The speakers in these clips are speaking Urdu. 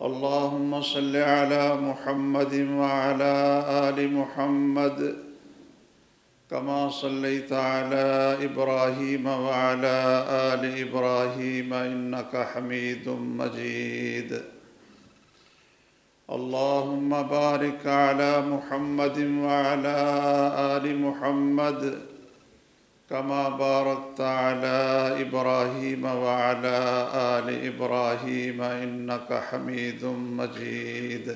اللهم صل على محمد وعلى آل محمد كما صليت على إبراهيم وعلى آل إبراهيم إنك حميد مجيد. اللهم بارك على محمد وعلى آل محمد كما باركت على إبراهيم وعلى آل إبراهيم إنك حميد مجيد.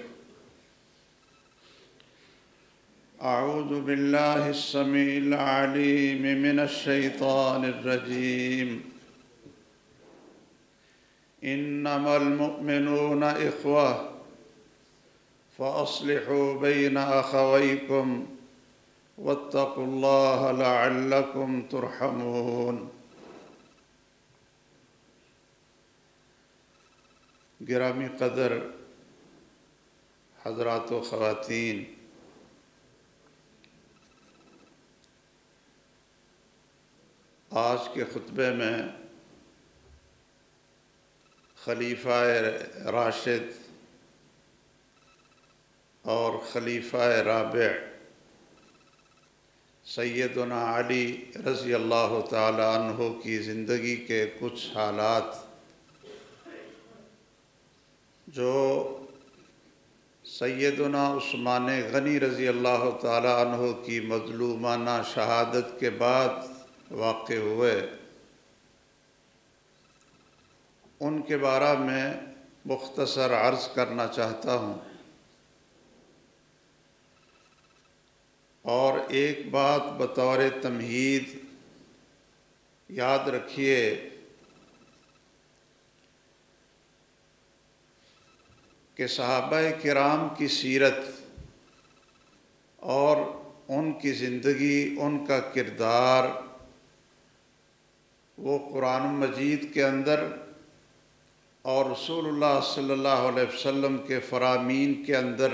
أعوذ بالله السميع العليم من الشيطان الرجيم. إنما المؤمنون إخوة فأصلحوا بين أخويكم واتقوا الله لعلكم ترحمون. گرامی قدر حضرات و خواتین، آج کے خطبے میں خلیفہ راشد اور خلیفہ رابع سیدنا علی رضی اللہ تعالی عنہ کی زندگی کے کچھ حالات جو سیدنا عثمان غنی رضی اللہ تعالی عنہ کی مظلومانہ شہادت کے بعد واقع ہوئے، ان کے بارے میں مختصر عرض کرنا چاہتا ہوں. اور ایک بات بطور تمہید یاد رکھیے کہ صحابہ کرام کی سیرت اور ان کی زندگی، ان کا کردار، وہ قرآن مجید کے اندر اور رسول اللہ صلی اللہ علیہ وسلم کے فرامین کے اندر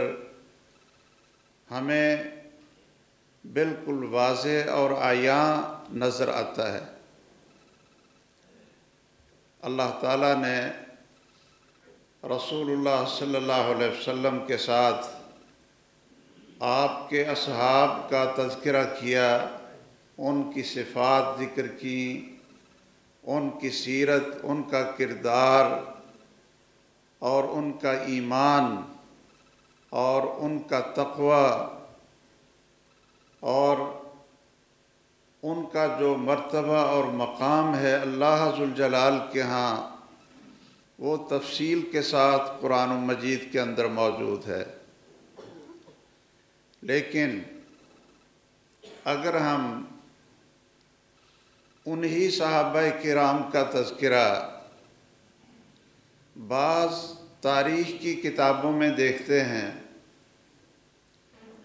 ہمیں بالکل واضح اور عیاں نظر آتا ہے. اللہ تعالیٰ نے رسول اللہ صلی اللہ علیہ وسلم کے ساتھ آپ کے اصحاب کا تذکرہ کیا، ان کی صفات ذکر کی، ان کی سیرت، ان کا کردار اور ان کا ایمان اور ان کا تقوی اور ان کا جو مرتبہ اور مقام ہے اللہ ذوالجلال کے ہاں، وہ تفصیل کے ساتھ قرآن مجید کے اندر موجود ہے. لیکن اگر ہم انہی صحابہ کرام کا تذکرہ بعض تاریخ کی کتابوں میں دیکھتے ہیں،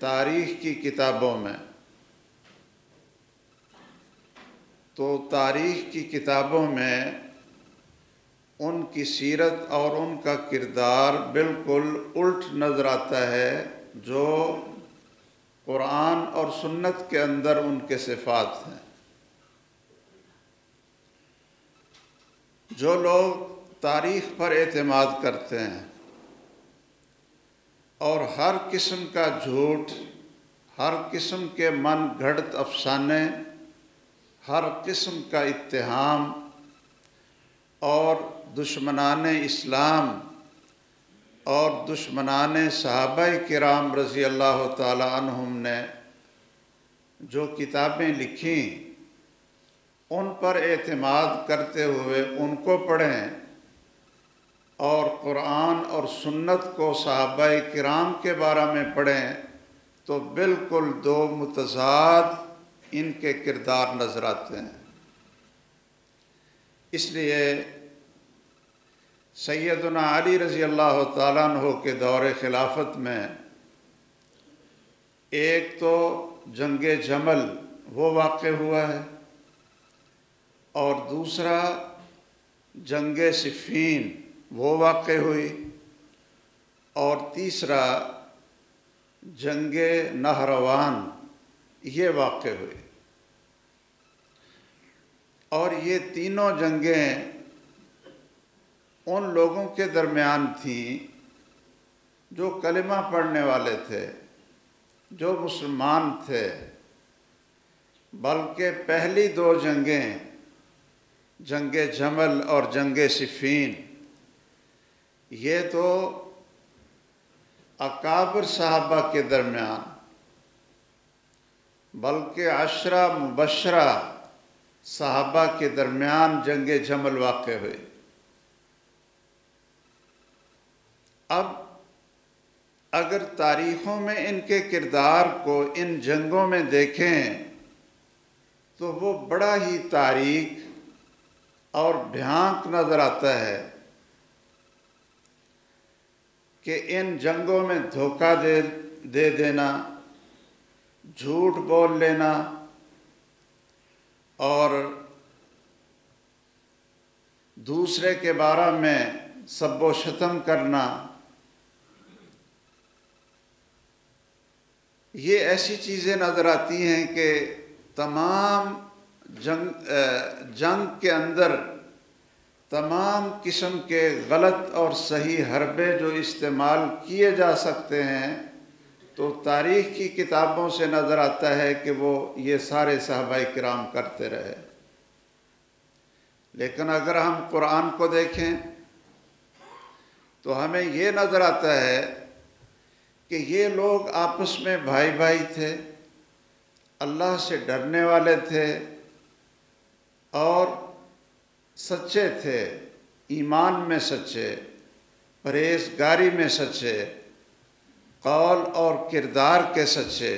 تاریخ کی کتابوں میں، تو تاریخ کی کتابوں میں ان کی سیرت اور ان کا کردار بالکل الٹ نظر آتا ہے جو قرآن اور سنت کے اندر ان کے صفات ہیں. جو لوگ تاریخ پر اعتماد کرتے ہیں اور ہر قسم کا جھوٹ، ہر قسم کے من گھڑت افسانے، ہر قسم کا اتہام اور دشمنان اسلام اور دشمنان صحابہ کرام رضی اللہ تعالی عنہم نے جو کتابیں لکھیں، ان پر اعتماد کرتے ہوئے ان کو پڑھیں اور قرآن اور سنت کو صحابہ کرام کے بارے میں پڑھیں تو بالکل دو متضاد ان کے کردار نظر آتے ہیں. اس لیے سیدنا علی رضی اللہ تعالیٰ عنہ کے دور خلافت میں ایک تو جنگ جمل وہ واقع ہوا ہے، اور دوسرا جنگ صفین وہ واقع ہوئی، اور تیسرا جنگ نہروان یہ واقع ہوئی. اور یہ تینوں جنگیں ان لوگوں کے درمیان تھیں جو کلمہ پڑھنے والے تھے، جو مسلمان تھے، بلکہ پہلی دو جنگیں، جنگ جمل اور جنگ صفین، یہ تو اکابر صحابہ کے درمیان، بلکہ 10 مبشرہ صحابہ کے درمیان جنگ جمل واقع ہوئی۔ اب اگر تاریخوں میں ان کے کردار کو ان جنگوں میں دیکھیں تو وہ بڑا ہی تاریک اور بھیانک نظر آتا ہے کہ ان جنگوں میں دھوکہ دے دینا، جھوٹ بول لینا اور دوسرے کے بارے میں سب و شتم کرنا، یہ ایسی چیزیں نظر آتی ہیں کہ تمام جنگ کے اندر تمام قسم کے غلط اور صحیح حربے جو استعمال کیے جا سکتے ہیں، تو تاریخ کی کتابوں سے نظر آتا ہے کہ وہ یہ سارے صحابہ کرام کرتے رہے۔ لیکن اگر ہم قرآن کو دیکھیں تو ہمیں یہ نظر آتا ہے کہ یہ لوگ آپس میں بھائی بھائی تھے، اللہ سے ڈرنے والے تھے اور سچے تھے، ایمان میں سچے، پرہیزگاری میں سچے، قول اور کردار کے سچے،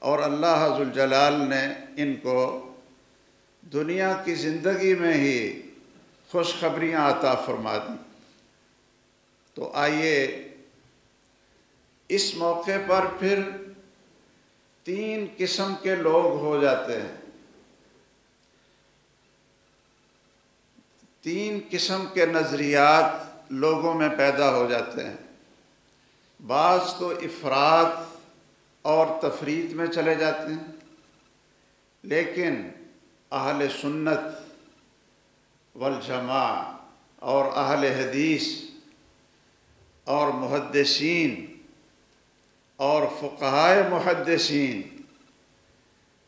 اور اللہ ذوالجلال نے ان کو دنیا کی زندگی میں ہی خوشخبریاں عطا فرما دیں۔ تو آئیے اس موقع پر پھر 3 قسم کے لوگ ہو جاتے ہیں، 3 قسم کے نظریات لوگوں میں پیدا ہو جاتے ہیں۔ بعض تو افراط اور تفریط میں چلے جاتے ہیں، لیکن اہل سنت والجماع اور اہل حدیث اور محدثین اور فقہائے محدثین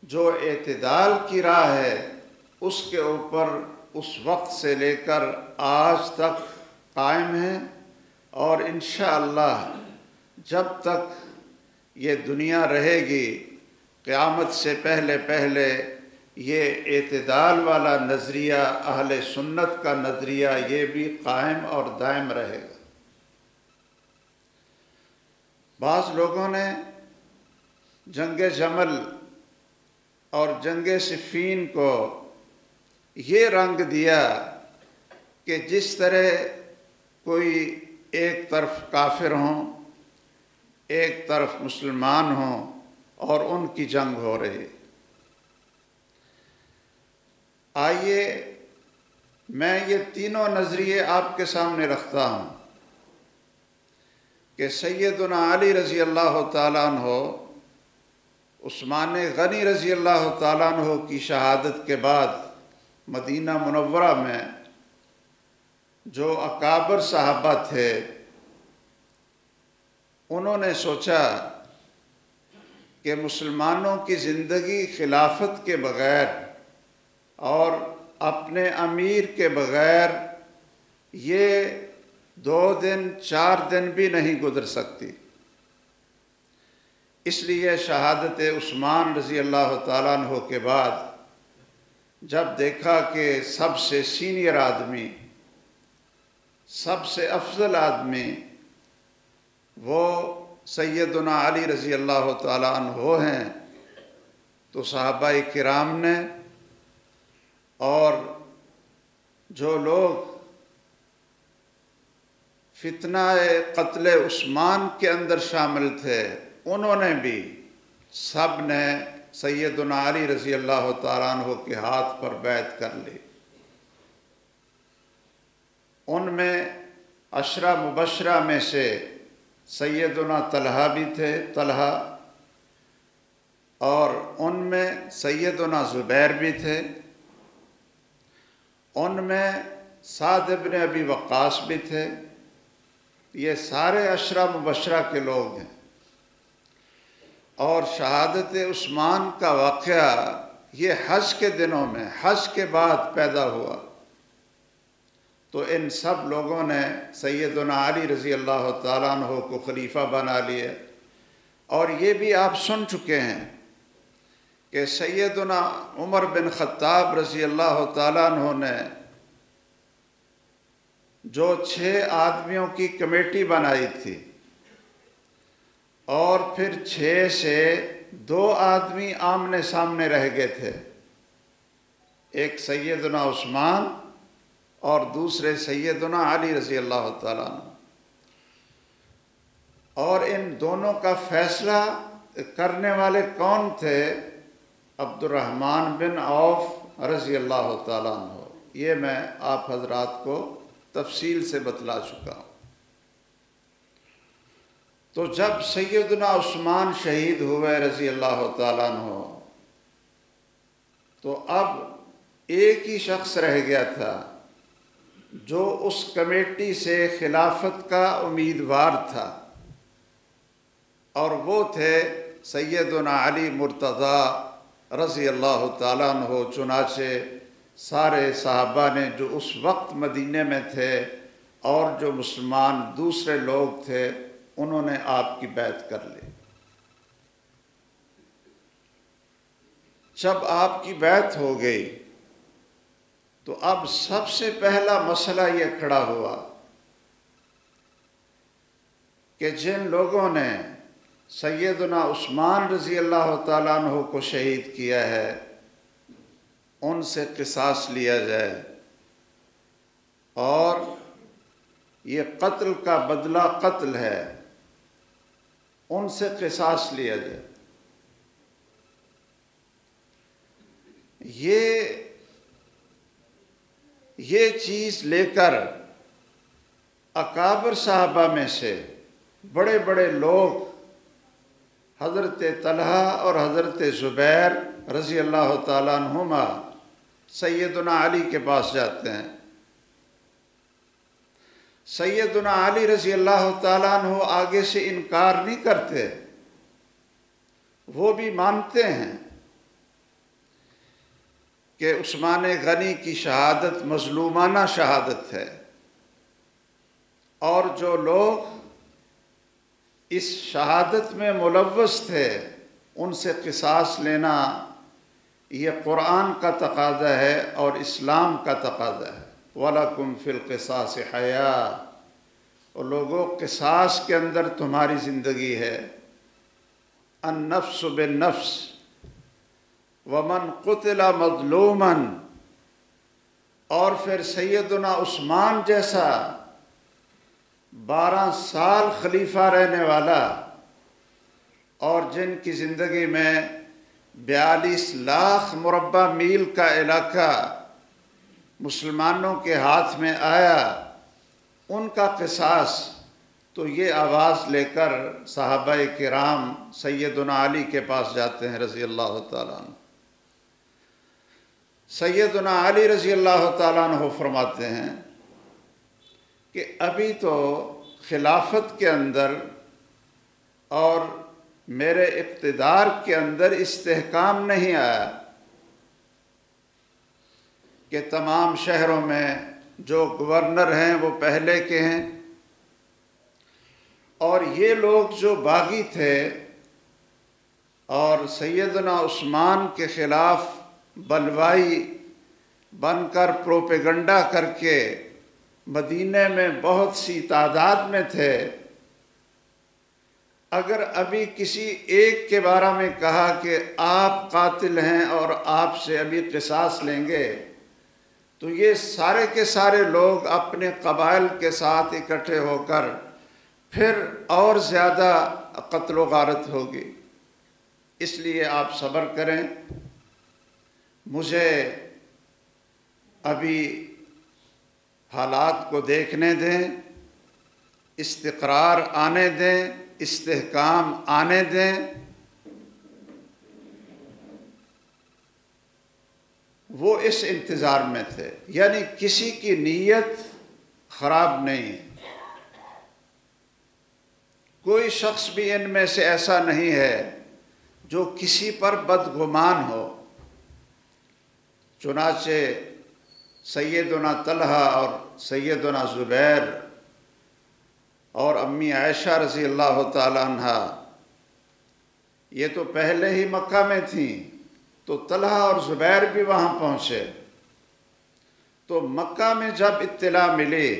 جو اعتدال کی راہ ہے اس کے اوپر اس وقت سے لے کر آج تک قائم ہیں، اور انشاءاللہ جب تک یہ دنیا رہے گی قیامت سے پہلے یہ اعتدال والا نظریہ، اہل سنت کا نظریہ، یہ بھی قائم اور دائم رہے گا۔ بعض لوگوں نے جنگ جمل اور جنگ صفین کو یہ رنگ دیا کہ جس طرح کوئی ایک طرف کافر ہوں، ایک طرف مسلمان ہوں اور ان کی جنگ ہو رہی۔ آئیے میں یہ تینوں نظریے آپ کے سامنے رکھتا ہوں کہ سیدنا علی رضی اللہ تعالیٰ عنہ، عثمان غنی رضی اللہ تعالیٰ عنہ کی شہادت کے بعد مدینہ منورہ میں جو اکابر صحابہ تھے، انہوں نے سوچا کہ مسلمانوں کی زندگی خلافت کے بغیر اور اپنے امیر کے بغیر یہ 2 دن 4 دن بھی نہیں گزر سکتی۔ اس لیے شہادت عثمان رضی اللہ تعالیٰ عنہ کے بعد جب دیکھا کہ سب سے سینئر آدمی، سب سے افضل آدمی وہ سیدنا علی رضی اللہ تعالیٰ عنہ ہیں، تو صحابہ کرام نے اور جو لوگ فتنہ قتل عثمان کے اندر شامل تھے، انہوں نے بھی سب نے سیدنا علی رضی اللہ تعالیٰ عنہ کے ہاتھ پر بیعت کر لی۔ ان میں 10 مبشرہ میں سے سیدنا طلحہ بھی تھے، طلحہ، اور ان میں سیدنا زبیر بھی تھے، ان میں سعد بن ابی وقاص بھی تھے، یہ سارے عشرہ مبشرہ کے لوگ ہیں، اور شہادت عثمان کا واقعہ یہ حج کے دنوں میں، حج کے بعد پیدا ہوا، تو ان سب لوگوں نے سیدنا علی رضی اللہ تعالیٰ عنہ کو خلیفہ بنا لیا۔ اور یہ بھی آپ سن چکے ہیں کہ سیدنا عمر بن خطاب رضی اللہ تعالیٰ عنہ نے جو 6 آدمیوں کی کمیٹی بنائی تھی، اور پھر 6 سے 2 آدمی آمنے سامنے رہ گئے تھے، ایک سیدنا عثمان اور دوسرے سیدنا علی رضی اللہ تعالیٰ عنہ، اور ان دونوں کا فیصلہ کرنے والے کون تھے؟ عبد الرحمن بن عوف رضی اللہ تعالیٰ عنہ۔ یہ میں آپ حضرات کو تفصیل سے بتلا چکا ہوں۔ تو جب سیدنا عثمان شہید ہوئے رضی اللہ تعالیٰ عنہ، تو اب ایک ہی شخص رہ گیا تھا جو اس کمیٹی سے خلافت کا امیدوار تھا، اور وہ تھے سیدنا علی مرتضی رضی اللہ تعالیٰ عنہ۔ چنانچہ سارے صحابہ نے جو اس وقت مدینے میں تھے اور جو مسلمان دوسرے لوگ تھے، انہوں نے آپ کی بیعت کر لی۔ جب آپ کی بیعت ہو گئی تو اب سب سے پہلا مسئلہ یہ کھڑا ہوا کہ جن لوگوں نے سیدنا عثمان رضی اللہ تعالیٰ عنہ کو شہید کیا ہے، ان سے قصاص لیا جائے، اور یہ قتل کا بدلہ قتل ہے، ان سے قصاص لیا جائے۔ یہ چیز لے کر اکابر صحابہ میں سے بڑے بڑے لوگ حضرت طلحہ اور حضرت زبیر رضی اللہ تعالیٰ عنہما سیدنا علی کے پاس جاتے ہیں۔ سیدنا علی رضی اللہ تعالیٰ عنہ آگے سے انکار نہیں کرتے، وہ بھی مانتے ہیں کہ عثمان غنی کی شہادت مظلومانہ شہادت ہے، اور جو لوگ اس شہادت میں ملوث تھے ان سے قصاص لینا یہ قرآن کا تقاضا ہے اور اسلام کا تقاضا ہے۔ وَلَكُمْ فِي الْقِصَاصِ حَيَاةٌ، اور لوگوں قصاص کے اندر تمہاری زندگی ہے۔ النفس بالنفس ومن قتل مظلوما، اور پھر سیدنا عثمان جیسا 12 سال خلیفہ رہنے والا، اور جن کی زندگی میں 42 لاکھ مربع میل کا علاقہ مسلمانوں کے ہاتھ میں آیا، ان کا قصاص، تو یہ آواز لے کر صحابہ کرام سیدنا علی کے پاس جاتے ہیں رضی اللہ تعالیٰ عنہ۔ سیدنا علی رضی اللہ تعالیٰ عنہ فرماتے ہیں کہ ابھی تو خلافت کے اندر اور میرے اقتدار کے اندر استحکام نہیں آیا کہ تمام شہروں میں جو گورنر ہیں وہ پہلے کے ہیں، اور یہ لوگ جو باغی تھے اور سیدنا عثمان کے خلاف بلوائی بن کر پروپیگنڈا کر کے مدینے میں بہت سی تعداد میں تھے، اگر ابھی کسی ایک کے بارے میں کہا کہ آپ قاتل ہیں اور آپ سے ابھی قصاص لیں گے، تو یہ سارے کے سارے لوگ اپنے قبائل کے ساتھ اکٹھے ہو کر پھر اور زیادہ قتل و غارت ہوگی۔ اس لیے آپ صبر کریں، مجھے ابھی حالات کو دیکھنے دیں، استقرار آنے دیں، استحکام آنے دیں۔ وہ اس انتظار میں تھے، یعنی کسی کی نیت خراب نہیں ہے، کوئی شخص بھی ان میں سے ایسا نہیں ہے جو کسی پر بدگمان ہو۔ چنانچہ سیدنا طلحہ اور سیدنا زبیر اور امی عائشہ رضی اللہ تعالی عنہ یہ تو پہلے ہی مکہ میں تھیں، تو طلحہ اور زبیر بھی وہاں پہنچے۔ تو مکہ میں جب اطلاع ملی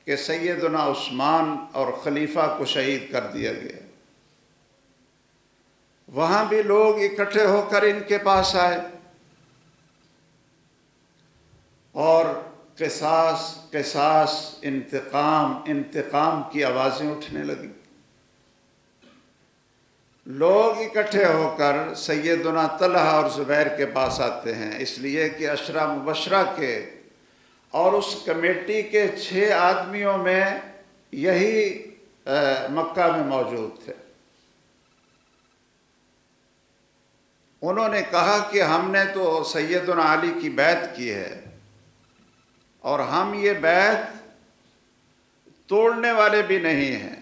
کہ سیدنا عثمان اور خلیفہ کو شہید کر دیا گیا، وہاں بھی لوگ اکٹھے ہو کر ان کے پاس آئے اور قصاص قصاص، انتقام انتقام کی آوازیں اٹھنے لگیں۔ لوگ اکٹھے ہو کر سیدنا طلحہ اور زبیر کے پاس آتے ہیں، اس لیے کہ عشرہ مبشرہ کے اور اس کمیٹی کے 6 آدمیوں میں یہی مکہ میں موجود تھے۔ انہوں نے کہا کہ ہم نے تو سیدنا علی کی بیعت کی ہے اور ہم یہ بیعت توڑنے والے بھی نہیں ہیں،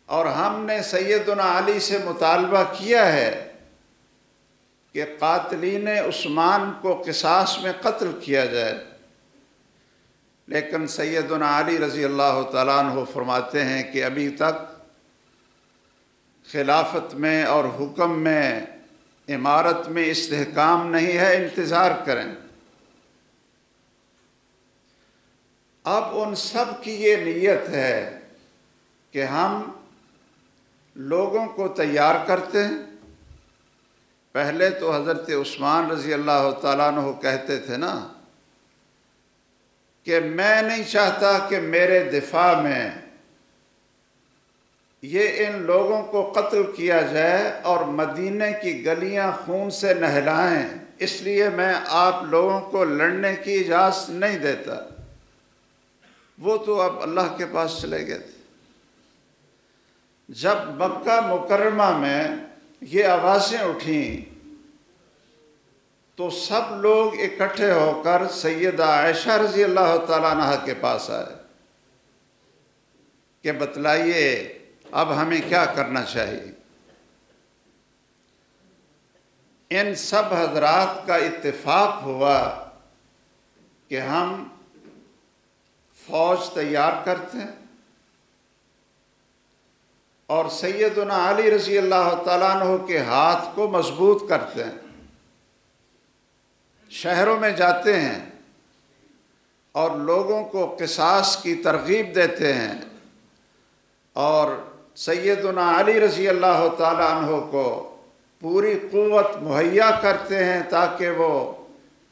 اور ہم نے سیدنا علی سے مطالبہ کیا ہے کہ قاتلین عثمان کو قصاص میں قتل کیا جائے، لیکن سیدنا علی رضی اللہ تعالیٰ عنہ فرماتے ہیں کہ ابھی تک خلافت میں اور حکم میں، امارت میں استحکام نہیں ہے، انتظار کریں۔ اب ان سب کی یہ نیت ہے کہ ہم لوگوں کو تیار کرتے ہیں۔ پہلے تو حضرت عثمان رضی اللہ تعالیٰ عنہ کہتے تھے نا کہ میں نہیں چاہتا کہ میرے دفاع میں یہ ان لوگوں کو قتل کیا جائے اور مدینہ کی گلیاں خون سے نہلائیں، اس لیے میں آپ لوگوں کو لڑنے کی اجازت نہیں دیتا۔ وہ تو اب اللہ کے پاس چلے گئے تھے۔ جب مکہ مکرمہ میں یہ آوازیں اٹھیں تو سب لوگ اکٹھے ہو کر سیدہ عائشہ رضی اللہ تعالیٰ عنہ کے پاس آئے کہ بتلائیے اب ہمیں کیا کرنا چاہیے۔ ان سب حضرات کا اتفاق ہوا کہ ہم فوج تیار کرتے ہیں اور سیدنا علی رضی اللہ تعالیٰ عنہ کے ہاتھ کو مضبوط کرتے ہیں، شہروں میں جاتے ہیں اور لوگوں کو قصاص کی ترغیب دیتے ہیں، اور سیدنا علی رضی اللہ تعالیٰ عنہ کو پوری قوت مہیا کرتے ہیں تاکہ وہ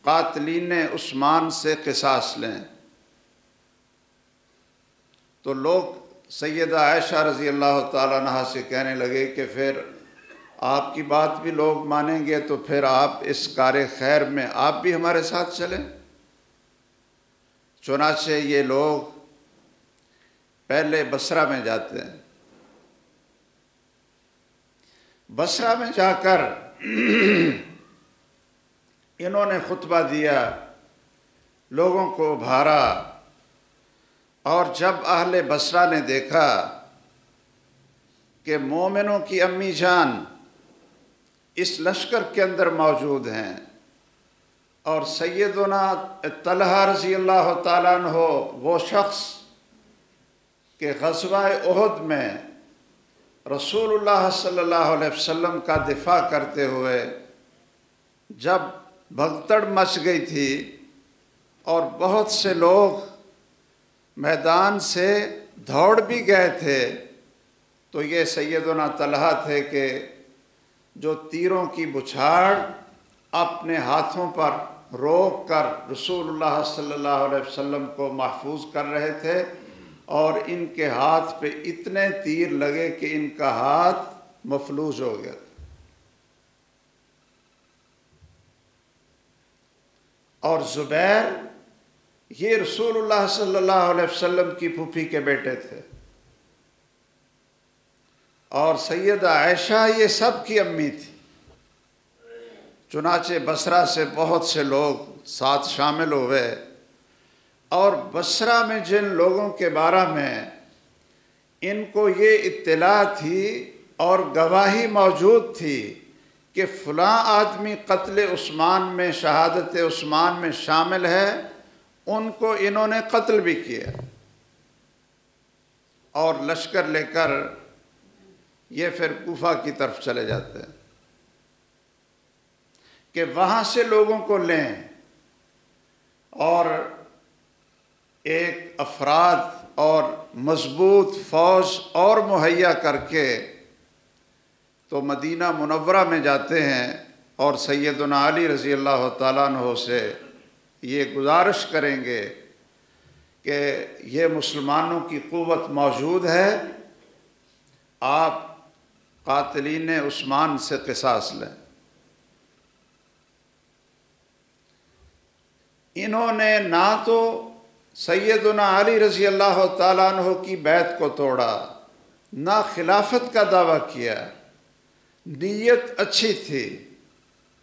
قاتلین عثمان سے قصاص لیں۔ تو لوگ سیدہ عائشہ رضی اللہ تعالیٰ عنہ سے کہنے لگے کہ پھر آپ کی بات بھی لوگ مانیں گے تو پھر آپ اس کار خیر میں آپ بھی ہمارے ساتھ چلیں۔ چنانچہ یہ لوگ پہلے بصرہ میں جاتے ہیں۔ بصرہ میں جا کر انہوں نے خطبہ دیا، لوگوں کو ابھارا، اور جب اہل بصرہ نے دیکھا کہ مومنوں کی امی جان اس لشکر کے اندر موجود ہیں اور سیدنا طلحہ رضی اللہ تعالیٰ عنہ وہ شخص کہ غزوہ احد میں رسول اللہ صلی اللہ علیہ وسلم کا دفاع کرتے ہوئے جب بھگدڑ مچ گئی تھی اور بہت سے لوگ میدان سے دوڑ بھی گئے تھے، تو یہ سیدنا طلحہ تھے کہ جو تیروں کی بچھاڑ اپنے ہاتھوں پر روک کر رسول اللہ صلی اللہ علیہ وسلم کو محفوظ کر رہے تھے، اور ان کے ہاتھ پہ اتنے تیر لگے کہ ان کا ہاتھ مفلوج ہو گیا۔ اور زبیر یہ رسول اللہ صلی اللہ علیہ وسلم کی پھوپھی کے بیٹے تھے، اور سیدہ عائشہ یہ سب کی امی تھی۔ چنانچہ بصرہ سے بہت سے لوگ ساتھ شامل ہوئے، اور بصرہ میں جن لوگوں کے بارے میں ان کو یہ اطلاع تھی اور گواہی موجود تھی کہ فلاں آدمی قتل عثمان میں، شہادت عثمان میں شامل ہے، ان کو انہوں نے قتل بھی کیا، اور لشکر لے کر یہ پھر کوفہ کی طرف چلے جاتے ہیں کہ وہاں سے لوگوں کو لیں اور ایک افراد اور مضبوط فوج اور مہیا کر کے تو مدینہ منورہ میں جاتے ہیں، اور سیدنا علی رضی اللہ تعالیٰ عنہ سے یہ گزارش کریں گے کہ یہ مسلمانوں کی قوت موجود ہے، آپ قاتلین عثمان سے قصاص لیں۔ انہوں نے نہ تو سیدنا علی رضی اللہ تعالیٰ عنہ کی بیعت کو توڑا، نہ خلافت کا دعویٰ کیا۔ نیت اچھی تھی،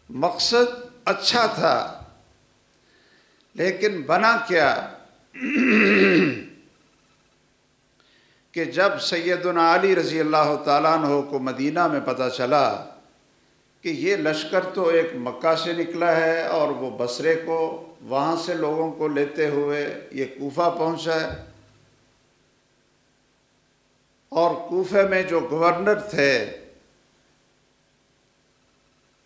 مقصد اچھا تھا، لیکن بنا کیا کہ جب سیدنا علی رضی اللہ تعالیٰ عنہ کو مدینہ میں پتہ چلا کہ یہ لشکر تو ایک مکہ سے نکلا ہے اور وہ بصرے کو، وہاں سے لوگوں کو لیتے ہوئے یہ کوفہ پہنچا ہے، اور کوفے میں جو گورنر تھے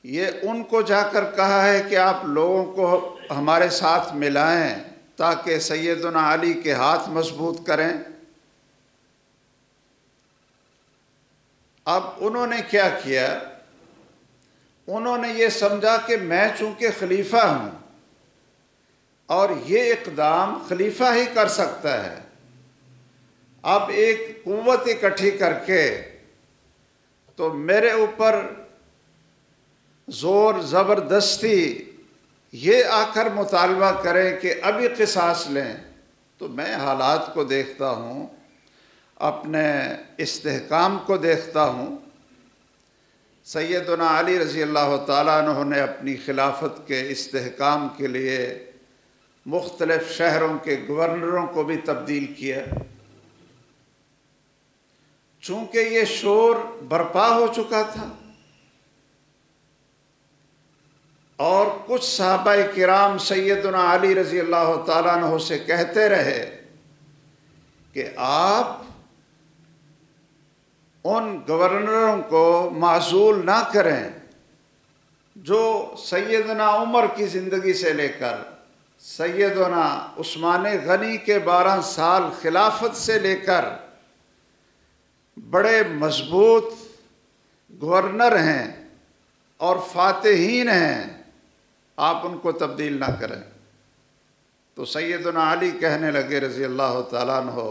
یہ ان کو جا کر کہا ہے کہ آپ لوگوں کو ہمارے ساتھ ملائیں تاکہ سیدنا علی کے ہاتھ مضبوط کریں۔ اب انہوں نے کیا کیا؟ انہوں نے یہ سمجھا کہ میں چونکہ خلیفہ ہوں اور یہ اقدام خلیفہ ہی کر سکتا ہے، اب ایک قوت اکٹھی کر کے تو میرے اوپر زور زبردستی یہ آ کر مطالبہ کریں کہ ابھی قصاص لیں، تو میں حالات کو دیکھتا ہوں، اپنے استحکام کو دیکھتا ہوں۔ سیدنا علی رضی اللہ تعالیٰ عنہ نے اپنی خلافت کے استحکام کے لیے مختلف شہروں کے گورنروں کو بھی تبدیل کیا۔ چونکہ یہ شور برپا ہو چکا تھا اور کچھ صحابہ کرام سیدنا علی رضی اللہ تعالیٰ عنہ سے کہتے رہے کہ آپ ان گورنروں کو معزول نہ کریں جو سیدنا عمر کی زندگی سے لے کر سیدنا عثمان غنی کے 12 سال خلافت سے لے کر بڑے مضبوط گورنر ہیں اور فاتحین ہیں، آپ ان کو تبدیل نہ کریں۔ تو سیدنا علی کہنے لگے رضی اللہ تعالیٰ عنہ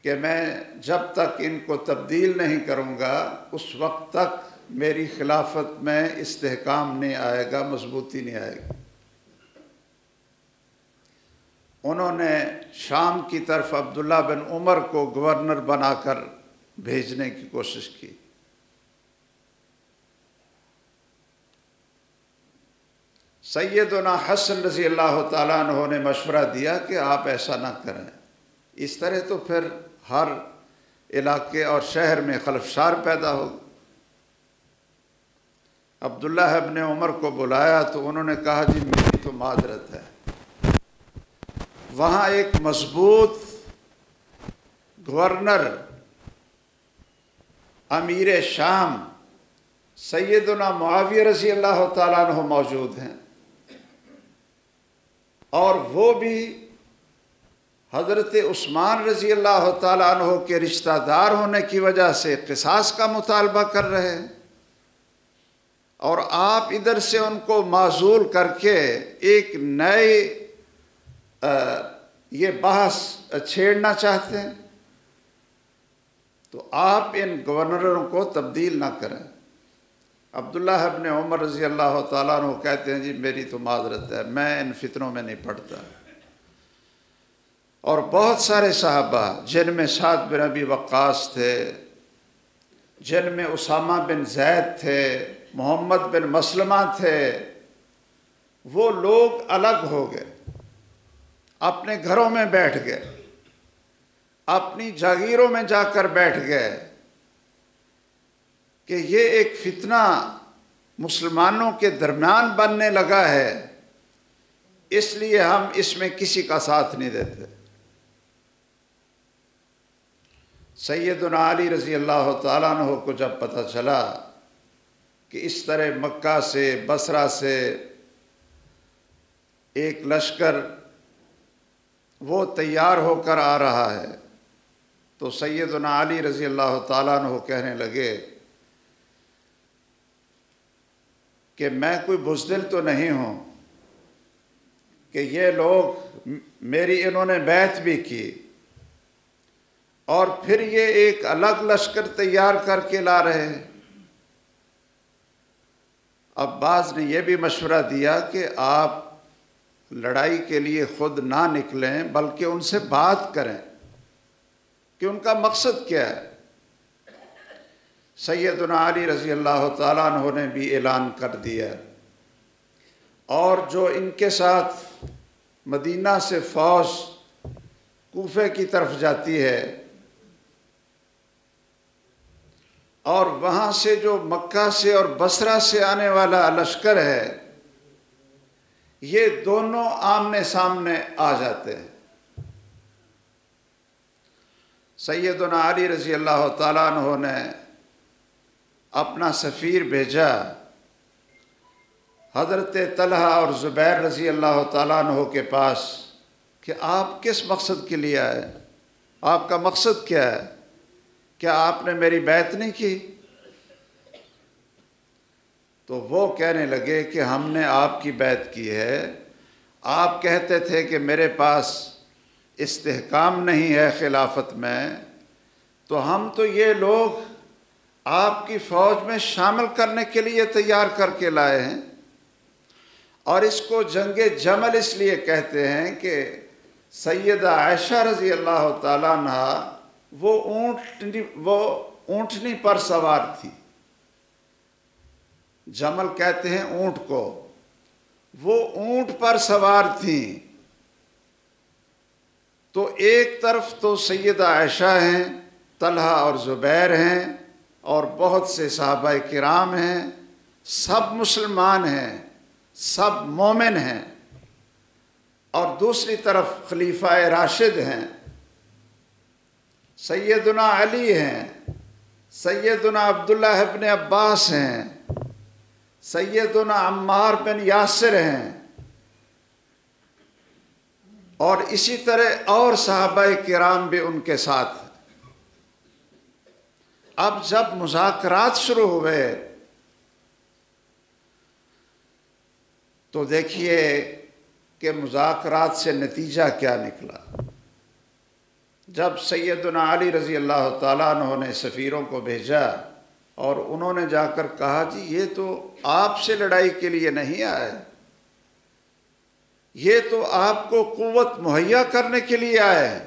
کہ میں جب تک ان کو تبدیل نہیں کروں گا اس وقت تک میری خلافت میں استحکام نہیں آئے گا، مضبوطی نہیں آئے گی۔ انہوں نے شام کی طرف عبداللہ بن عمر کو گورنر بنا کر بھیجنے کی کوشش کی۔ سیدنا حسن رضی اللہ تعالیٰ عنہ نے مشورہ دیا کہ آپ ایسا نہ کریں، اس طرح تو پھر ہر علاقے اور شہر میں خلفشار پیدا ہوگا۔ عبداللہ ابن عمر کو بلایا تو انہوں نے کہا جی میری تو معذرت ہے، وہاں ایک مضبوط گورنر امیر شام سیدنا معاویہ رضی اللہ تعالیٰ عنہ موجود ہیں، اور وہ بھی حضرت عثمان رضی اللہ تعالیٰ عنہ کے رشتہ دار ہونے کی وجہ سے قصاص کا مطالبہ کر رہے ہیں، اور آپ ادھر سے ان کو معزول کر کے ایک نئے یہ بحث چھیڑنا چاہتے ہیں، تو آپ ان گورنروں کو تبدیل نہ کریں۔ عبداللہ ابن عمر رضی اللہ تعالیٰ عنہ کہتے ہیں جی میری تو معذرت ہے، میں ان فتنوں میں نہیں پڑتا۔ اور بہت سارے صحابہ جن میں سعد بن ابی وقاص تھے، جن میں اسامہ بن زید تھے، محمد بن مسلمہ تھے، وہ لوگ الگ ہو گئے، اپنے گھروں میں بیٹھ گئے، اپنی جاگیروں میں جا کر بیٹھ گئے کہ یہ ایک فتنہ مسلمانوں کے درمیان بننے لگا ہے، اس لیے ہم اس میں کسی کا ساتھ نہیں دیتے۔ سیدنا علی رضی اللہ تعالیٰ عنہ کو جب پتہ چلا کہ اس طرح مکہ سے، بصرہ سے ایک لشکر وہ تیار ہو کر آ رہا ہے، تو سیدنا علی رضی اللہ تعالیٰ عنہ کہنے لگے کہ میں کوئی بزدل تو نہیں ہوں کہ یہ لوگ میری انہوں نے بیعت بھی کی اور پھر یہ ایک الگ لشکر تیار کر کے لا رہے ہیں۔ اب بعض نے یہ بھی مشورہ دیا کہ آپ لڑائی کے لیے خود نہ نکلیں بلکہ ان سے بات کریں کہ ان کا مقصد کیا ہے۔ سیدنا علی رضی اللہ تعالیٰ عنہ نے بھی اعلان کر دیا، اور جو ان کے ساتھ مدینہ سے فوج کوفے کی طرف جاتی ہے اور وہاں سے جو مکہ سے اور بصرہ سے آنے والا لشکر ہے، یہ دونوں آمنے سامنے آ جاتے ہیں۔ سیدنا علی رضی اللہ تعالیٰ عنہ نے اپنا سفیر بھیجا حضرت طلحہ اور زبیر رضی اللہ تعالیٰ عنہ کے پاس کہ آپ کس مقصد کے لیے آئے؟ آپ کا مقصد کیا ہے؟ کیا آپ نے میری بیعت نہیں کی؟ تو وہ کہنے لگے کہ ہم نے آپ کی بیعت کی ہے، آپ کہتے تھے کہ میرے پاس استحکام نہیں ہے خلافت میں، تو ہم تو یہ لوگ آپ کی فوج میں شامل کرنے کے لیے تیار کر کے لائے ہیں۔ اور اس کو جنگ جمل اس لیے کہتے ہیں کہ سیدہ عائشہ رضی اللہ تعالیٰ عنہ وہ اونٹنی پر سوار تھی، جمل کہتے ہیں اونٹ کو، وہ اونٹ پر سوار تھیں۔ تو ایک طرف تو سیدہ عائشہ ہیں، طلحہ اور زبیر ہیں، اور بہت سے صحابہ کرام ہیں، سب مسلمان ہیں، سب مومن ہیں، اور دوسری طرف خلیفہ راشد ہیں، سیدنا علی ہیں، سیدنا عبداللہ ابن عباس ہیں، سیدنا عمار بن یاسر ہیں، اور اسی طرح اور صحابہ کرام بھی ان کے ساتھ ہیں۔ اب جب مذاکرات شروع ہوئے تو دیکھیے کہ مذاکرات سے نتیجہ کیا نکلا۔ جب سیدنا علی رضی اللہ تعالیٰ عنہ نے سفیروں کو بھیجا اور انہوں نے جا کر کہا جی یہ تو آپ سے لڑائی کے لیے نہیں آئے، یہ تو آپ کو قوت مہیا کرنے کے لیے آئے ہیں،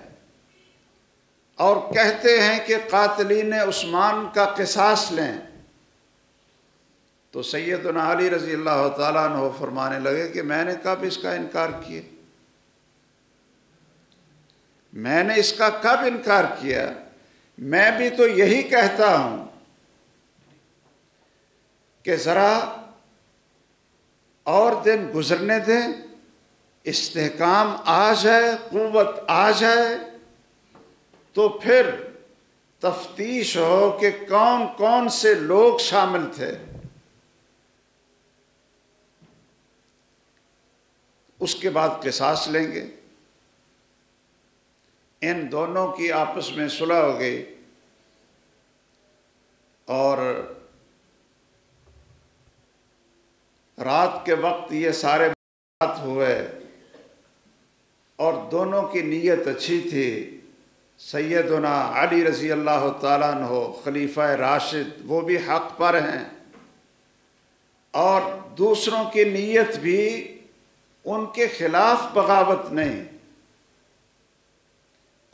اور کہتے ہیں کہ قاتلین عثمان کا قصاص لیں۔ تو سیدنا علی رضی اللہ تعالیٰ عنہ فرمانے لگے کہ میں نے کب اس کا انکار کیا؟ میں نے اس کا کب انکار کیا؟ میں بھی تو یہی کہتا ہوں کہ ذرا اور دن گزرنے دیں، استحکام آ جائے، قوت آ جائے، تو پھر تفتیش ہو کہ کون کون سے لوگ شامل تھے، اس کے بعد قصاص لیں گے۔ ان دونوں کی آپس میں صلح ہو گئی، اور رات کے وقت یہ سارے بات ہوئے، اور دونوں کی نیت اچھی تھی۔ سیدنا علی رضی اللہ تعالیٰ عنہ خلیفہ راشد وہ بھی حق پر ہیں، اور دوسروں کی نیت بھی ان کے خلاف بغاوت نہیں،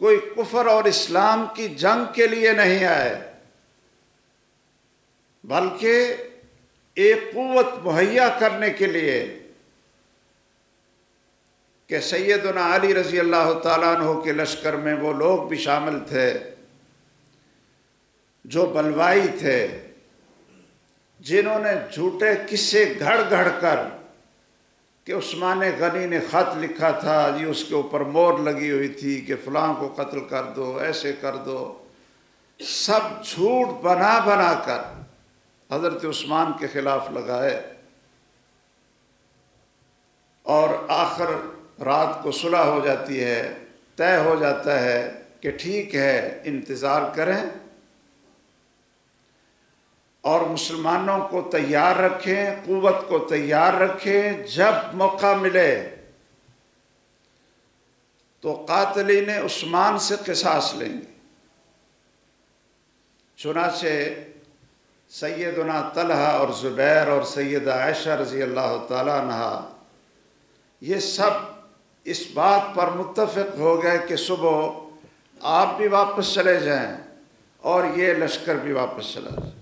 کوئی کفر اور اسلام کی جنگ کے لیے نہیں آئے، بلکہ ایک قوت مہیا کرنے کے لیے۔ کہ سیدنا علی رضی اللہ تعالیٰ عنہ کے لشکر میں وہ لوگ بھی شامل تھے جو بلوائی تھے، جنہوں نے جھوٹے قصے گھڑ گھڑ کر کہ عثمان غنی نے خط لکھا تھا جی، اس کے اوپر مور لگی ہوئی تھی کہ فلاں کو قتل کر دو، ایسے کر دو، سب جھوٹ بنا بنا کر حضرت عثمان کے خلاف لگائے، اور آخر رات کو صلح ہو جاتی ہے، طے ہو جاتا ہے کہ ٹھیک ہے انتظار کریں اور مسلمانوں کو تیار رکھیں، قوت کو تیار رکھیں، جب موقع ملے تو قاتلین عثمان سے قصاص لیں گے۔ چنانچہ سیدنا طلحہ اور زبیر اور سیدہ عائشہ رضی اللہ تعالیٰ عنہ یہ سب اس بات پر متفق ہو گئے کہ صبح آپ بھی واپس چلے جائیں اور یہ لشکر بھی واپس چلا جائے۔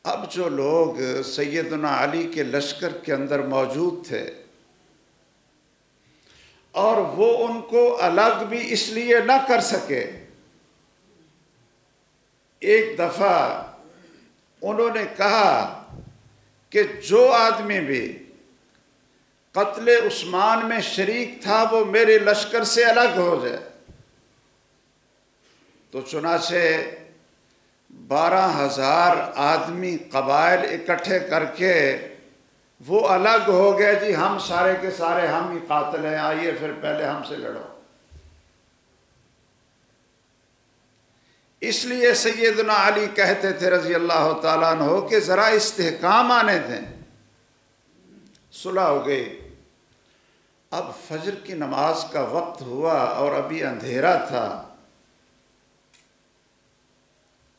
اب جو لوگ سیدنا علی کے لشکر کے اندر موجود تھے اور وہ ان کو الگ بھی اس لیے نہ کر سکے، ایک دفعہ انہوں نے کہا کہ جو آدمی بھی قتل عثمان میں شریک تھا وہ میرے لشکر سے الگ ہو جائے۔ تو چنانچہ 12,000 آدمی قبائل اکٹھے کر کے وہ الگ ہو گئے، جی ہم سارے کے سارے ہم ہی قاتل ہیں، آئیے پھر پہلے ہم سے لڑو۔ اس لیے سیدنا علی کہتے تھے رضی اللہ تعالیٰ عنہ کہ ذرا استحکام آنے دیں۔ صلح ہو گئی، اب فجر کی نماز کا وقت ہوا اور ابھی اندھیرا تھا،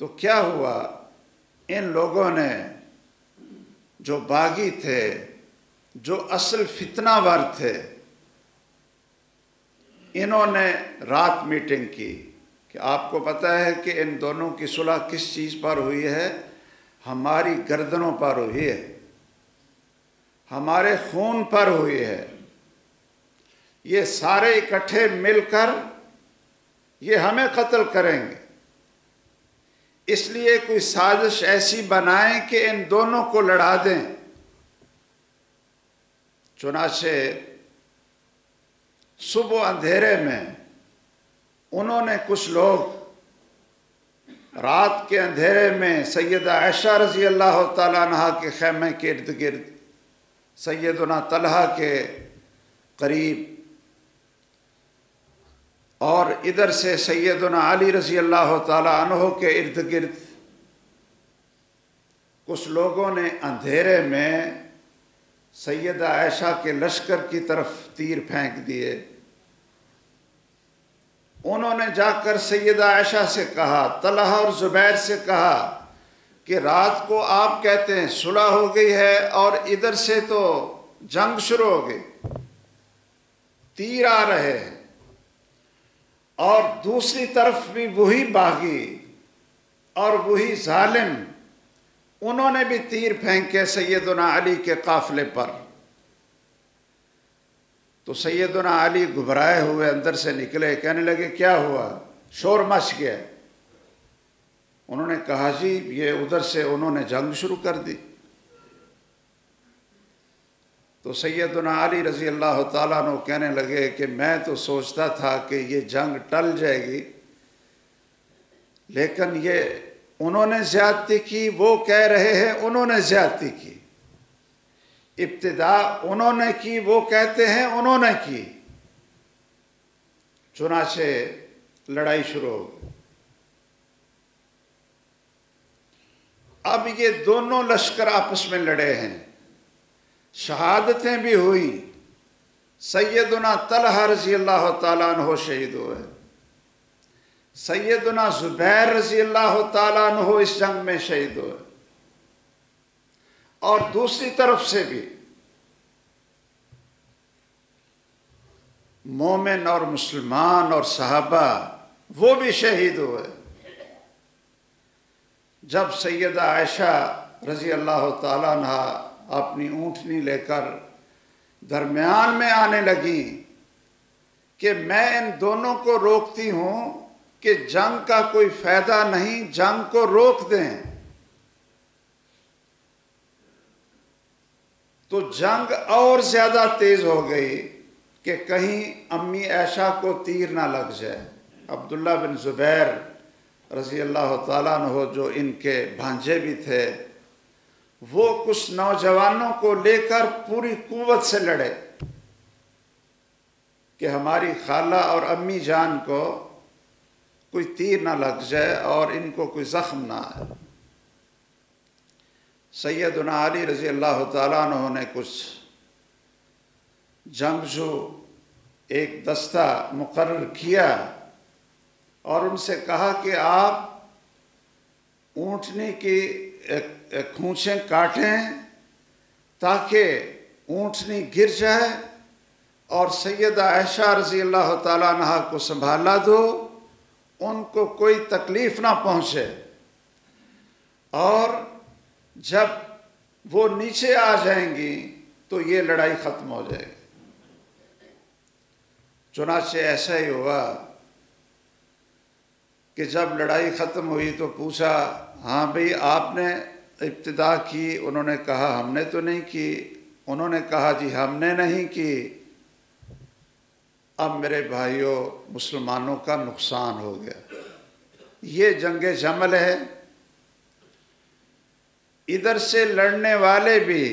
تو کیا ہوا، ان لوگوں نے جو باغی تھے، جو اصل فتنہ ور تھے، انہوں نے رات میٹنگ کی کہ آپ کو پتہ ہے کہ ان دونوں کی صلح کس چیز پر ہوئی ہے؟ ہماری گردنوں پر ہوئی ہے، ہمارے خون پر ہوئی ہے، یہ سارے اکٹھے مل کر یہ ہمیں قتل کریں گے، اس لیے کوئی سازش ایسی بنائیں کہ ان دونوں کو لڑا دیں۔ چنانچہ صبح اندھیرے میں انہوں نے کچھ لوگ رات کے اندھیرے میں سیدہ عائشہ رضی اللہ تعالیٰ عنہ کے خیمے کے ارد گرد، سیدنا طلحہ کے قریب، اور ادھر سے سیدنا علی رضی اللہ تعالیٰ عنہ کے ارد گرد کچھ لوگوں نے اندھیرے میں سیدہ عائشہ کے لشکر کی طرف تیر پھینک دیے۔ انہوں نے جا کر سیدہ عائشہ سے کہا، طلحہ اور زبیر سے کہا کہ رات کو آپ کہتے ہیں صلح ہو گئی ہے اور ادھر سے تو جنگ شروع ہو گئی، تیر آ رہے ہیں، اور دوسری طرف بھی وہی باغی اور وہی ظالم، انہوں نے بھی تیر پھینکے سیدنا علی کے قافلے پر۔ تو سیدنا علی گھبرائے ہوئے اندر سے نکلے، کہنے لگے کیا ہوا، شور مچ گیا۔ انہوں نے کہا جی یہ ادھر سے انہوں نے جنگ شروع کر دی۔ تو سیدنا علی رضی اللہ تعالیٰ عنہ کہنے لگے کہ میں تو سوچتا تھا کہ یہ جنگ ٹل جائے گی، لیکن یہ انہوں نے زیادتی کی، وہ کہہ رہے ہیں انہوں نے زیادتی کی، ابتدا انہوں نے کی، وہ کہتے ہیں انہوں نے کی۔ چنانچہ لڑائی شروع ہو گئی۔ اب یہ دونوں لشکر آپس میں لڑے ہیں، شہادتیں بھی ہوئی، سیدنا طلحہ رضی اللہ تعالیٰ عنہ شہید ہوئے، سیدنا زبیر رضی اللہ تعالیٰ عنہ اس جنگ میں شہید ہوئے، اور دوسری طرف سے بھی مومن اور مسلمان اور صحابہ وہ بھی شہید ہوئے۔ جب سیدہ عائشہ رضی اللہ تعالیٰ عنہ اپنی اونٹنی لے کر درمیان میں آنے لگیں کہ میں ان دونوں کو روکتی ہوں کہ جنگ کا کوئی فائدہ نہیں، جنگ کو روک دیں۔ تو جنگ اور زیادہ تیز ہو گئی کہ کہیں امی عائشہ کو تیر نہ لگ جائے۔ عبداللہ بن زبیر رضی اللہ تعالیٰ عنہ جو ان کے بھانجے بھی تھے، وہ کچھ نوجوانوں کو لے کر پوری قوت سے لڑے کہ ہماری خالہ اور امی جان کو کوئی تیر نہ لگ جائے اور ان کو کوئی زخم نہ آئے۔ سیدنا علی رضی اللہ تعالیٰ عنہ نے کچھ جنگجو ایک دستہ مقرر کیا اور ان سے کہا کہ آپ اونٹنی کی کھونچیں کاٹیں تاکہ اونٹنی گر جائے اور سیدہ عائشہ رضی اللہ تعالیٰ عنہ کو سنبھالا دو، ان کو کوئی تکلیف نہ پہنچے، اور جب وہ نیچے آ جائیں گی تو یہ لڑائی ختم ہو جائے گی۔ چنانچہ ایسا ہی ہوا کہ جب لڑائی ختم ہوئی تو پوچھا، ہاں بھئی آپ نے ابتدا کی؟ انہوں نے کہا ہم نے تو نہیں کی۔ انہوں نے کہا جی ہم نے نہیں کی۔ اب میرے بھائیوں، مسلمانوں کا نقصان ہو گیا۔ یہ جنگ جمل ہے۔ ادھر سے لڑنے والے بھی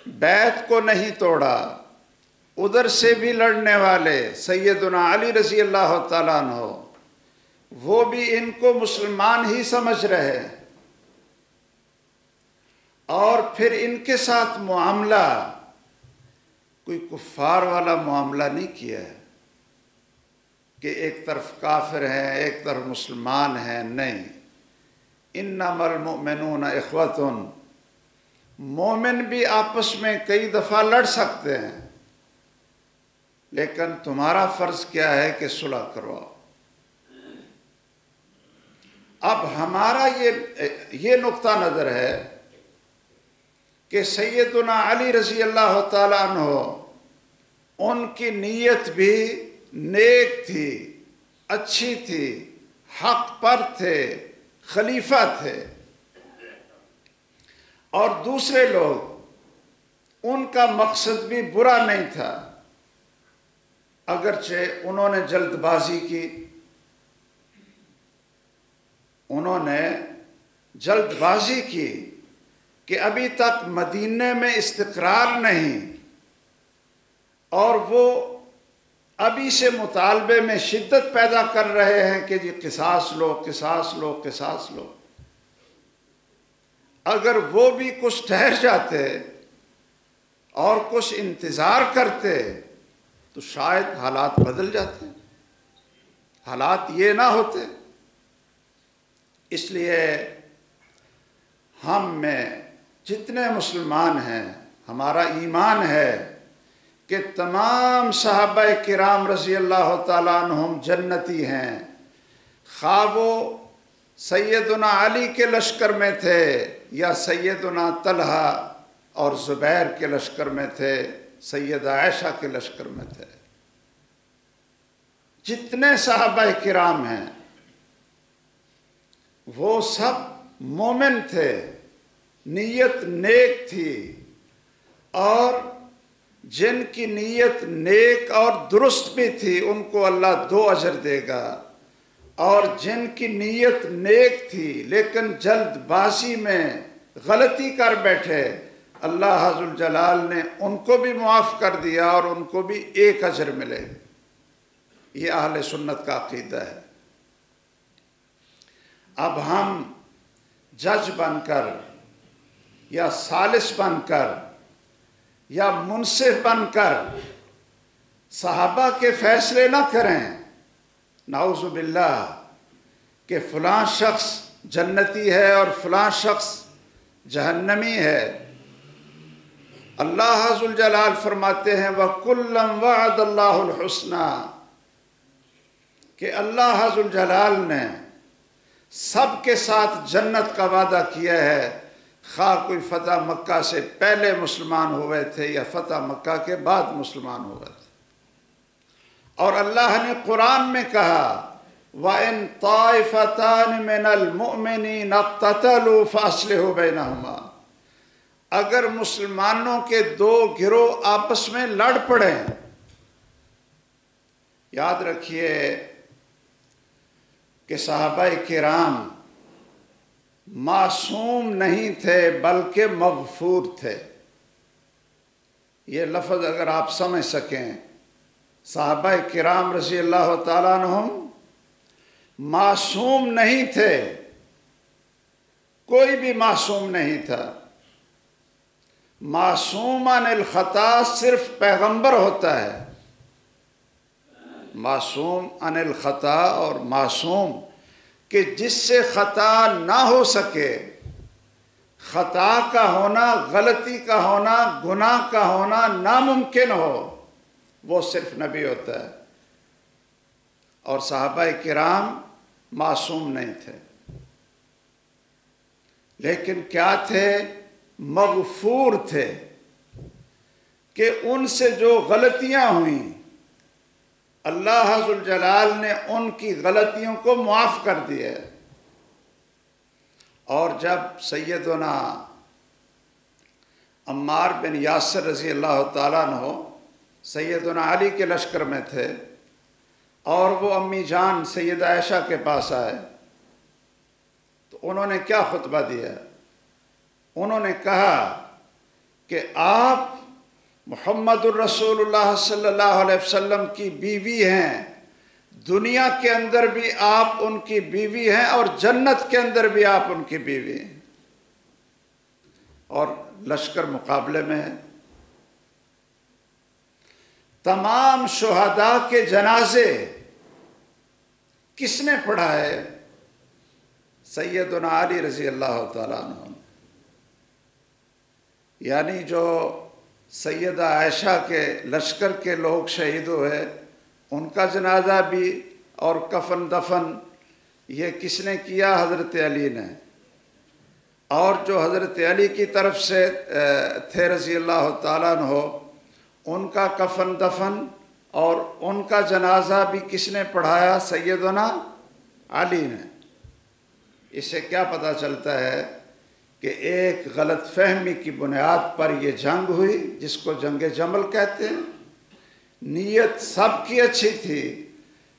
بیعت کو نہیں توڑا، ادھر سے بھی لڑنے والے سیدنا علی رضی اللہ تعالیٰ عنہ، وہ بھی ان کو مسلمان ہی سمجھ رہے، اور پھر ان کے ساتھ معاملہ کوئی کفار والا معاملہ نہیں کیا ہے کہ ایک طرف کافر ہیں ایک طرف مسلمان ہیں، نہیں۔ انما المؤمنون اخوۃ، مومن بھی آپس میں کئی دفعہ لڑ سکتے ہیں، لیکن تمہارا فرض کیا ہے کہ صلح کرواؤ۔ اب ہمارا یہ نقطہ نظر ہے کہ سیدنا علی رضی اللہ تعالیٰ عنہ، ان کی نیت بھی نیک تھی، اچھی تھی، حق پر تھے، خلیفہ تھے، اور دوسرے لوگ ان کا مقصد بھی برا نہیں تھا، اگرچہ انہوں نے جلد بازی کی، انہوں نے جلد بازی کی کہ ابھی تک مدینے میں استقرار نہیں، اور وہ ابھی سے مطالبے میں شدت پیدا کر رہے ہیں کہ جی قصاص لو، قصاص لو، قصاص لو۔ اگر وہ بھی کچھ ٹھہر جاتے اور کچھ انتظار کرتے تو شاید حالات بدل جاتے، حالات یہ نہ ہوتے۔ اس لیے ہم میں جتنے مسلمان ہیں، ہمارا ایمان ہے کہ تمام صحابہ کرام رضی اللہ تعالیٰ عنہم جنتی ہیں، خواہ وہ سیدنا علی کے لشکر میں تھے یا سیدنا طلحہ اور زبیر کے لشکر میں تھے، سیدہ عائشہ کے لشکر میں تھے۔ جتنے صحابہ کرام ہیں وہ سب مومن تھے، نیت نیک تھی، اور جن کی نیت نیک اور درست بھی تھی ان کو اللہ 2 اجر دے گا، اور جن کی نیت نیک تھی لیکن جلد بازی میں غلطی کر بیٹھے، اللہ ذوالجلال نے ان کو بھی معاف کر دیا اور ان کو بھی 1 اجر ملے۔ یہ اہل سنت کا عقیدہ ہے۔ اب ہم جج بن کر یا ثالث بن کر یا منصف بن کر صحابہ کے فیصلے نہ کریں، نعوذ باللہ، کہ فلاں شخص جنتی ہے اور فلاں شخص جہنمی ہے۔ اللہ ذوالجلال فرماتے ہیں وَكُلًّا وَعَدَ اللَّهُ الْحُسْنَى، کہ اللہ ذوالجلال نے سب کے ساتھ جنت کا وعدہ کیا ہے، خواہ کوئی فتح مکہ سے پہلے مسلمان ہوئے تھے یا فتح مکہ کے بعد مسلمان ہوئے تھے۔ اور اللہ نے قرآن میں کہا وَإِن طَائِفَتَانِ مِنَ الْمُؤْمِنِينَ اقْتَتَلُوا فَأَصْلِحُوا بَيْنَهُمَا، اگر مسلمانوں کے دو گروہ آپس میں لڑ پڑیں، یاد رکھیے کہ صحابہ کرام معصوم نہیں تھے بلکہ مغفور تھے۔ یہ لفظ اگر آپ سمجھ سکیں، صحابہ کرام رضی اللہ تعالیٰ عنہم معصوم نہیں تھے، کوئی بھی معصوم نہیں تھا۔ معصوم عن الخطا صرف پیغمبر ہوتا ہے، معصوم عن الخطا، اور معصوم کہ جس سے خطا نہ ہو سکے، خطا کا ہونا، غلطی کا ہونا، گناہ کا ہونا ناممکن ہو، وہ صرف نبی ہوتا ہے۔ اور صحابہ کرام معصوم نہیں تھے، لیکن کیا تھے؟ مغفور تھے، کہ ان سے جو غلطیاں ہوئیں اللہ ذوالجلال نے ان کی غلطیوں کو معاف کر دیا۔ اور جب سیدنا عمار بن یاسر رضی اللہ تعالیٰ عنہ سیدنا علی کے لشکر میں تھے، اور وہ امی جان سیدہ عائشہ کے پاس آئے، تو انہوں نے کیا خطبہ دیا؟ انہوں نے کہا کہ آپ محمد الرسول اللہ صلی اللہ علیہ وسلم کی بیوی ہیں، دنیا کے اندر بھی آپ ان کی بیوی ہیں، اور جنت کے اندر بھی آپ ان کی بیوی ہیں۔ اور لشکر مقابلے میں ہے۔ تمام شہداء کے جنازے کس نے پڑھائے؟ سیدنا علی رضی اللہ تعالیٰ عنہ۔ یعنی جو سیدہ عائشہ کے لشکر کے لوگ شہید ہوئے، ان کا جنازہ بھی اور کفن دفن یہ کس نے کیا؟ حضرت علی نے۔ اور جو حضرت علی کی طرف سے تھے رضی اللہ تعالیٰ عنہ، ان کا کفن دفن اور ان کا جنازہ بھی کس نے پڑھایا؟ سیدنا علی نے۔ اس سے کیا پتہ چلتا ہے کہ ایک غلط فہمی کی بنیاد پر یہ جنگ ہوئی، جس کو جنگ جمل کہتے ہیں۔ نیت سب کی اچھی تھی،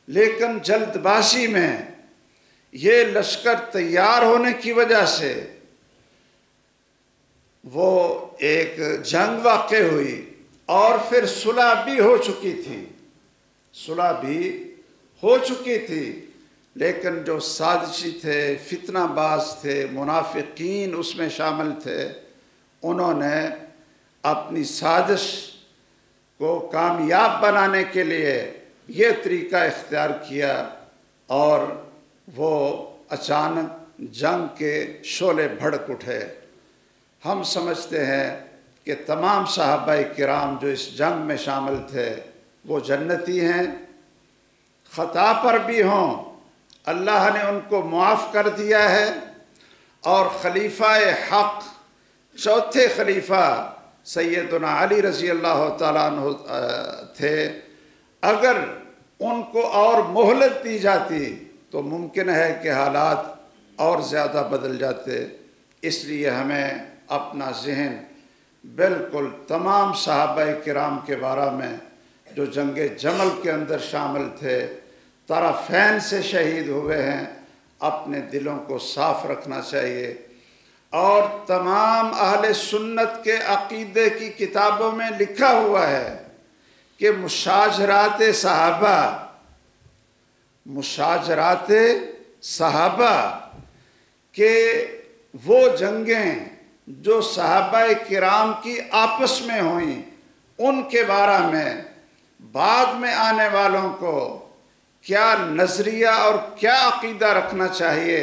لیکن جلد بازی میں یہ لشکر تیار ہونے کی وجہ سے وہ ایک جنگ واقع ہوئی، اور پھر صلح بھی ہو چکی تھی، صلح بھی ہو چکی تھی، لیکن جو سازشی تھے، فتنہ باز تھے، منافقین اس میں شامل تھے، انہوں نے اپنی سازش کو کامیاب بنانے کے لیے یہ طریقہ اختیار کیا، اور وہ اچانک جنگ کے شعلے بھڑک اٹھے۔ ہم سمجھتے ہیں کہ تمام صحابہ کرام جو اس جنگ میں شامل تھے وہ جنتی ہیں، خطا پر بھی ہوں اللہ نے ان کو معاف کر دیا ہے، اور خلیفہ حق چوتھے خلیفہ سیدنا علی رضی اللہ تعالیٰ عنہ تھے۔ اگر ان کو اور مہلت دی جاتی تو ممکن ہے کہ حالات اور زیادہ بدل جاتے۔ اس لیے ہمیں اپنا ذہن بالکل تمام صحابہ کرام کے بارے میں جو جنگ جمل کے اندر شامل تھے، طرفین سے شہید ہوئے ہیں، اپنے دلوں کو صاف رکھنا چاہیے۔ اور تمام اہل سنت کے عقیدے کی کتابوں میں لکھا ہوا ہے کہ مشاجرات صحابہ کہ وہ جنگیں جو صحابہ کرام کی آپس میں ہوئیں، ان کے بارے میں بعد میں آنے والوں کو کیا نظریہ اور کیا عقیدہ رکھنا چاہیے،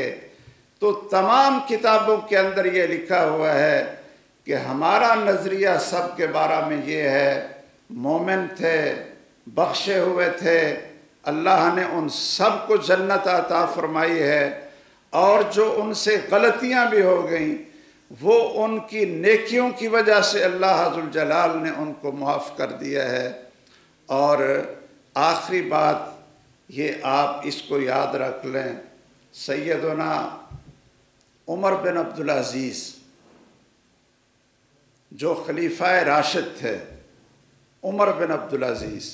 تو تمام کتابوں کے اندر یہ لکھا ہوا ہے کہ ہمارا نظریہ سب کے بارے میں یہ ہے، مومن تھے، بخشے ہوئے تھے، اللہ نے ان سب کو جنت عطا فرمائی ہے، اور جو ان سے غلطیاں بھی ہو گئیں وہ ان کی نیکیوں کی وجہ سے اللہ ذوالجلال نے ان کو معاف کر دیا ہے۔ اور آخری بات یہ آپ اس کو یاد رکھ لیں، سیدنا عمر بن عبدالعزیز جو خلیفہ راشد تھے، عمر بن عبدالعزیز،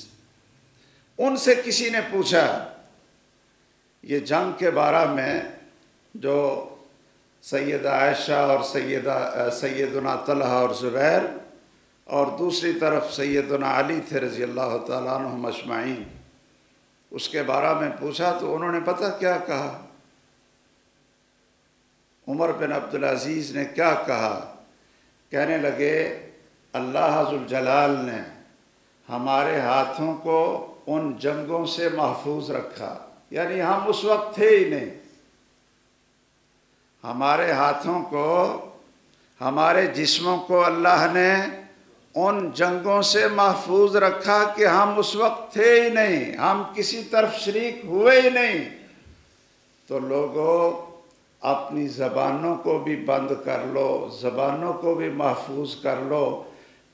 ان سے کسی نے پوچھا یہ جنگ کے بارے میں جو سیدہ عائشہ اور سیدنا طلحہ اور زبیر اور دوسری طرف سیدنا علی تھے رضی اللہ تعالیٰ عنہم اجمعین، اس کے بارے میں پوچھا تو انہوں نے پتہ کیا کہا؟ عمر بن عبدالعزیز نے کیا کہا؟ کہنے لگے اللہ ذوالجلال نے ہمارے ہاتھوں کو ان جنگوں سے محفوظ رکھا، یعنی ہم اس وقت تھے ہی نہیں، ہمارے ہاتھوں کو، ہمارے جسموں کو اللہ نے ان جنگوں سے محفوظ رکھا کہ ہم اس وقت تھے ہی نہیں، ہم کسی طرف شریک ہوئے ہی نہیں۔ تو لوگوں اپنی زبانوں کو بھی بند کر لو، زبانوں کو بھی محفوظ کر لو،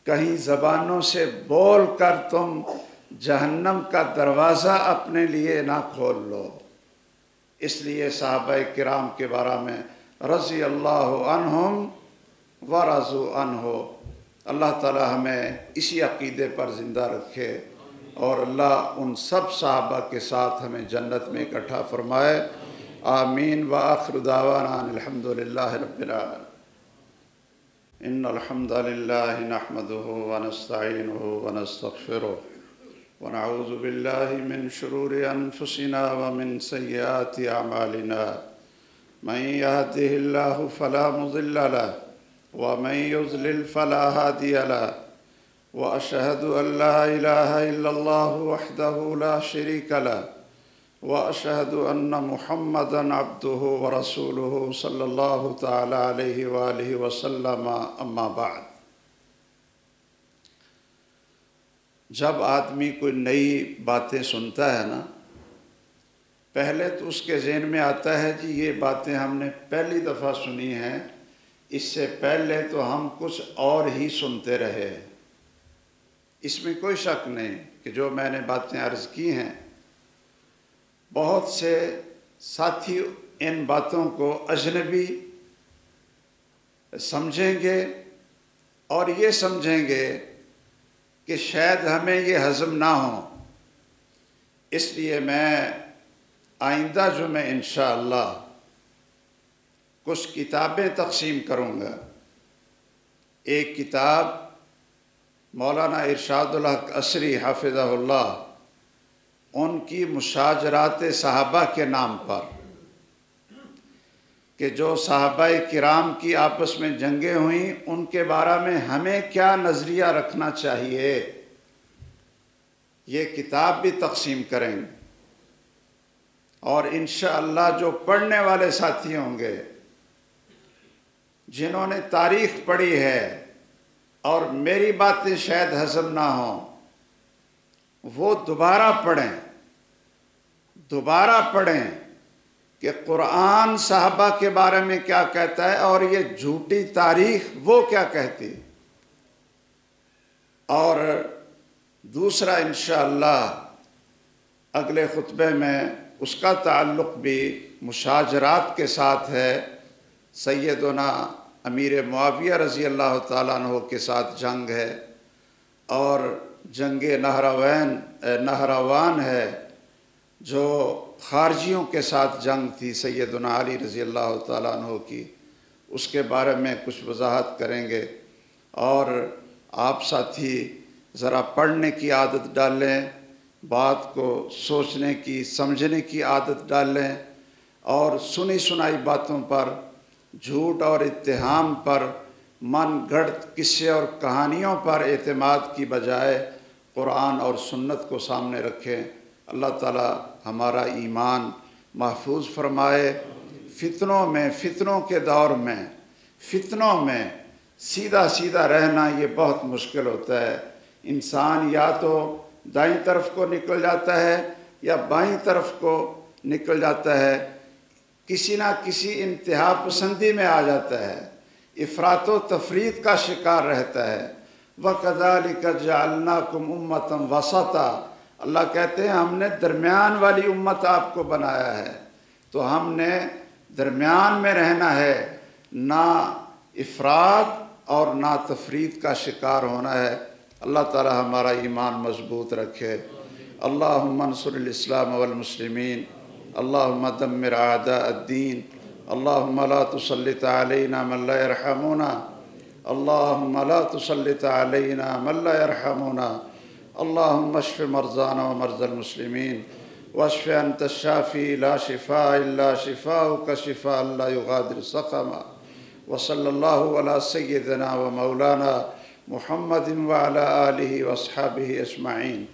کہیں زبانوں سے بول کر تم جہنم کا دروازہ اپنے لیے نہ کھول لو۔ اس لیے صحابہ کرام کے بارے میں رضی اللہ عنہم ورضوا عنہ، اللہ تعالی ہمیں اسی عقیدے پر زندہ رکھے اور اللہ ان سب صحابہ کے ساتھ ہمیں جنت میں اکٹھا فرمائے، آمین۔ وآخر دعوانا الحمد للہ رب العالمین۔ ان الحمد للہ نحمده ونستعینه ونستغفره ونعوذ بالله من شرور انفسنا ومن سیئات اعمالنا، من يهده الله فلا مضل له ومن يضلل فلا هادي له، واشهد ان لا اله الا الله وحده لا شريك له، واشهد ان محمدا عبده ورسوله صلی اللہ تعالی علیہ وآلہ وسلم، اما بعد۔ جب آدمی کوئی نئی باتیں سنتا ہے نا، پہلے تو اس کے ذہن میں آتا ہے جی یہ باتیں ہم نے پہلی دفعہ سنی ہیں، اس سے پہلے تو ہم کچھ اور ہی سنتے رہے۔ اس میں کوئی شک نہیں کہ جو میں نے باتیں عرض کی ہیں، بہت سے ساتھی ان باتوں کو اجنبی سمجھیں گے اور یہ سمجھیں گے کہ شاید ہمیں یہ ہضم نہ ہو، اس لیے میں آئندہ جو میں انشاءاللہ کچھ کتابیں تقسیم کروں گا۔ ایک کتاب مولانا ارشاد الحق عصری حافظہ اللہ، ان کی مشاجرات صحابہ کے نام پر، کہ جو صحابہ کرام کی آپس میں جنگیں ہوئیں ان کے بارے میں ہمیں کیا نظریہ رکھنا چاہیے، یہ کتاب بھی تقسیم کریں گے۔ اور انشاءاللہ جو پڑھنے والے ساتھی ہوں گے جنہوں نے تاریخ پڑھی ہے اور میری باتیں شاید ہضم نہ ہوں، وہ دوبارہ پڑھیں کہ قرآن صحابہ کے بارے میں کیا کہتا ہے اور یہ جھوٹی تاریخ وہ کیا کہتی۔ اور دوسرا انشاءاللہ اگلے خطبے میں اس کا تعلق بھی مشاجرات کے ساتھ ہے، سیدنا امیر معاویہ رضی اللہ تعالیٰ عنہ کے ساتھ جنگ ہے، اور جنگ نہروان ہے جو خارجیوں کے ساتھ جنگ تھی سیدنا علی رضی اللہ تعالیٰ عنہ کی، اس کے بارے میں کچھ وضاحت کریں گے۔ اور آپ ساتھی ذرا پڑھنے کی عادت ڈالیں، بات کو سوچنے کی سمجھنے کی عادت ڈالیں، اور سنی سنائی باتوں پر، جھوٹ اور اتہام پر، من گھڑت قصے اور کہانیوں پر اعتماد کی بجائے قرآن اور سنت کو سامنے رکھیں۔ اللہ تعالی ہمارا ایمان محفوظ فرمائے۔ فتنوں کے دور میں فتنوں میں سیدھا رہنا یہ بہت مشکل ہوتا ہے۔ انسان یا تو دائیں طرف کو نکل جاتا ہے یا بائیں طرف کو نکل جاتا ہے، کسی نہ کسی انتہا پسندی میں آ جاتا ہے۔ افراط و تفریط کا شکار رہتا ہے۔ وَكَذَلِكَ جَعَلْنَاكُمْ أُمَّةً وَسَطًا، اللہ کہتے ہیں ہم نے درمیان والی امت آپ کو بنایا ہے، تو ہم نے درمیان میں رہنا ہے، نہ افراط اور نہ تفریط کا شکار ہونا ہے۔ اللہ تعالی ہمارا ایمان مضبوط رکھے۔ اللہم انصر الاسلام والمسلمین، اللہم دمر اعداء الدین، اللہم لا تسلط علینا من لا یرحمنا، اللہم لا تسلط علینا من لا یرحمنا، اللہم اشف مرضانا ومرضى المسلمین واشف انت الشافی لا شفاء الا شفاؤک شفاء لا یغادر سقما، وصلی اللہ علی سیدنا و مولانا محمد وعلی آلہ واصحابہ اجمعین۔